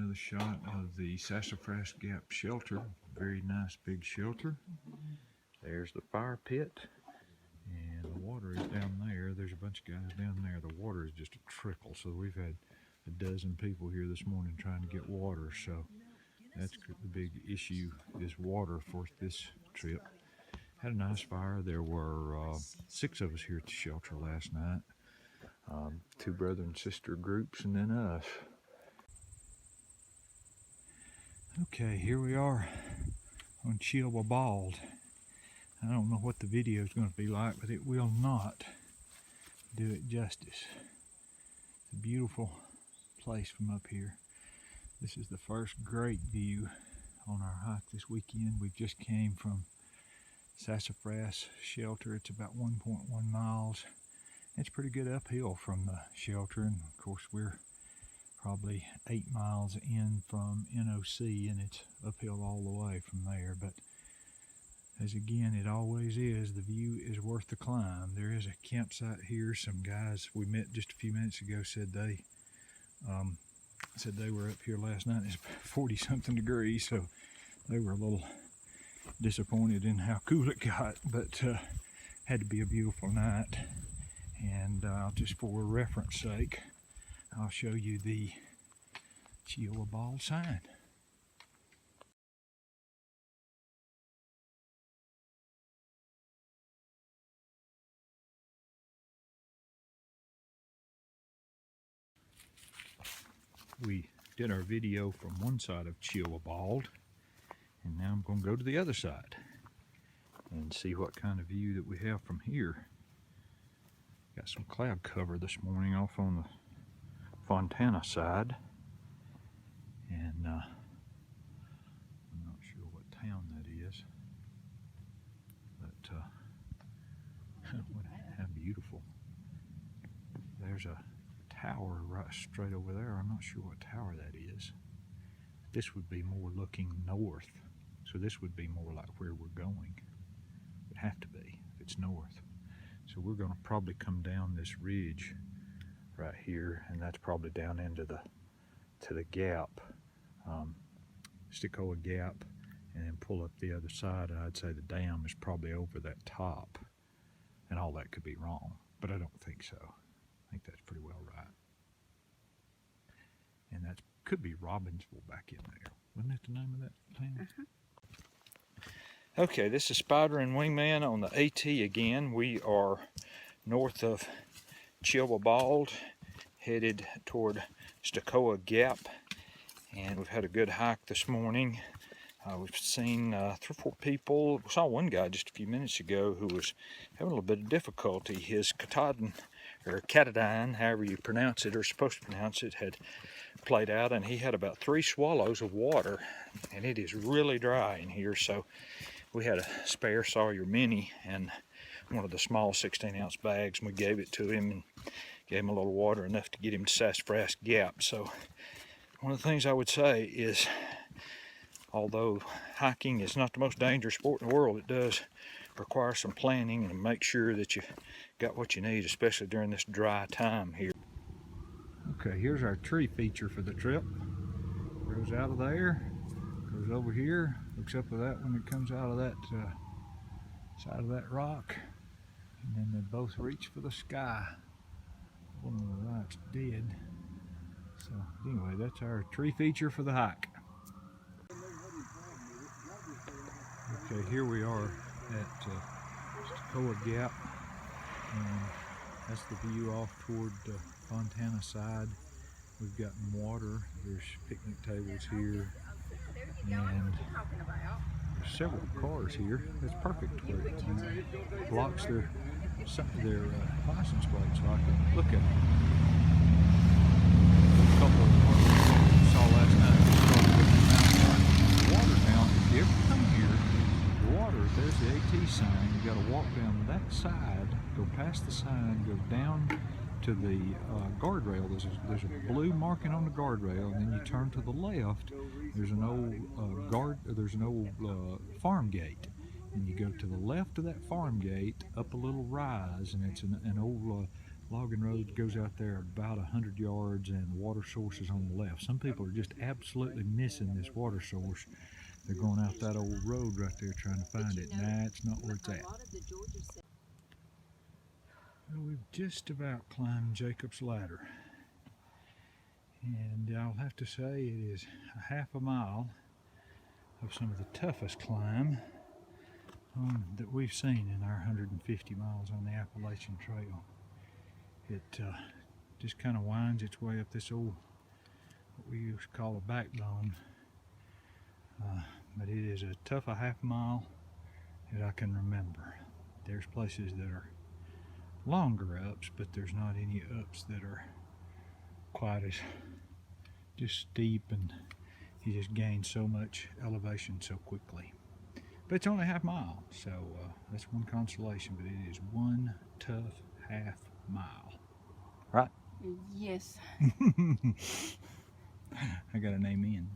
another shot of the Sassafras Gap shelter. Very nice big shelter. There's the fire pit, and the water is down there. There's a bunch of guys down there. The water is just a trickle, so we've had a dozen people here this morning trying to get water, so that's the big issue, is water for this trip. Had a nice fire. There were 6 of us here at the shelter last night. 2 brother and sister groups, and then us. Okay, here we are on Chilwa Bald. I don't know what the video is going to be like, but it will not do it justice. It's a beautiful place from up here. This is the first great view on our hike this weekend. We just came from Sassafras Shelter. It's about 1.1 miles. It's pretty good uphill from the shelter, and of course we're probably 8 miles in from NOC, and it's uphill all the way from there. But as again it always is, the view is worth the climb. There is a campsite here. Some guys we met just a few minutes ago said they were up here last night. It's 40-something degrees, so they were a little disappointed in how cool it got, but had to be a beautiful night. And just for reference sake, I'll show you the Chilwa Bald sign. We did our video from one side of Chilwa Bald, and now I'm going to go to the other side and see what kind of view that we have from here. Got some cloud cover this morning off on the Fontana side, and I'm not sure what town that is, but how beautiful. There's a tower right straight over there. I'm not sure what tower that is. This would be more looking north, so this would be more like where we're going. It would have to be if it's north. So we're going to probably come down this ridge right here, and that's probably down into the gap, Stokoa Gap, and then pull up the other side. And I'd say the dam is probably over that top, and all that could be wrong, but I don't think so. I think that's pretty well right. And that could be Robbinsville back in there. Wasn't that the name of that town? Okay, this is Spider and Wingman on the AT again. We are north of Chilwa Bald, headed toward Stokoa Gap, and we've had a good hike this morning. We've seen 3 or 4 people. We saw one guy just a few minutes ago who was having a little bit of difficulty. His catadine, however you pronounce it or supposed to pronounce it, had played out, and he had about 3 swallows of water, and it is really dry in here. So we had a spare Sawyer Mini and one of the small 16-ounce bags, and we gave it to him and gave him a little water, enough to get him to Sassafras Gap. So one of the things I would say is, although hiking is not the most dangerous sport in the world, it does require some planning and make sure that you got what you need, especially during this dry time here. Okay, here's our tree feature for the trip. Goes out of there, goes over here, looks up at that when it comes out of that side of that rock, and then they both reach for the sky. One on the right's dead. So anyway, that's our tree feature for the hike. Okay, here we are at Stokoa Gap, and that's the view off toward the Fontana side. We've got water, there's picnic tables here, and there's several cars here. It's perfect where it blocks their license plates so I can look at them. A couple of ones we saw last night. Water now, if you ever come here, the water, there's the AT sign. You got to walk down that side, go past the sign, go down to the guardrail. There's a blue marking on the guardrail, and then you turn to the left. There's an old farm gate, and you go to the left of that farm gate up a little rise, and it's an old Logging road goes out there about 100 yards and the water source is on the left. Some people are just absolutely missing this water source. They're going out that old road right there trying to find it. Nah, it's not where it's at. Well, we've just about climbed Jacob's Ladder. And I'll have to say it is a half a mile of some of the toughest climb that we've seen in our 150 miles on the Appalachian Trail. It just kind of winds its way up this old, what we used to call a backbone. But it is as tough a half mile that I can remember. There's places that are longer ups, but there's not any ups that are quite as just steep, and you just gain so much elevation so quickly. But it's only a half mile, so that's one consolation, but it is one tough half mile. Right? Yes. I got an amen.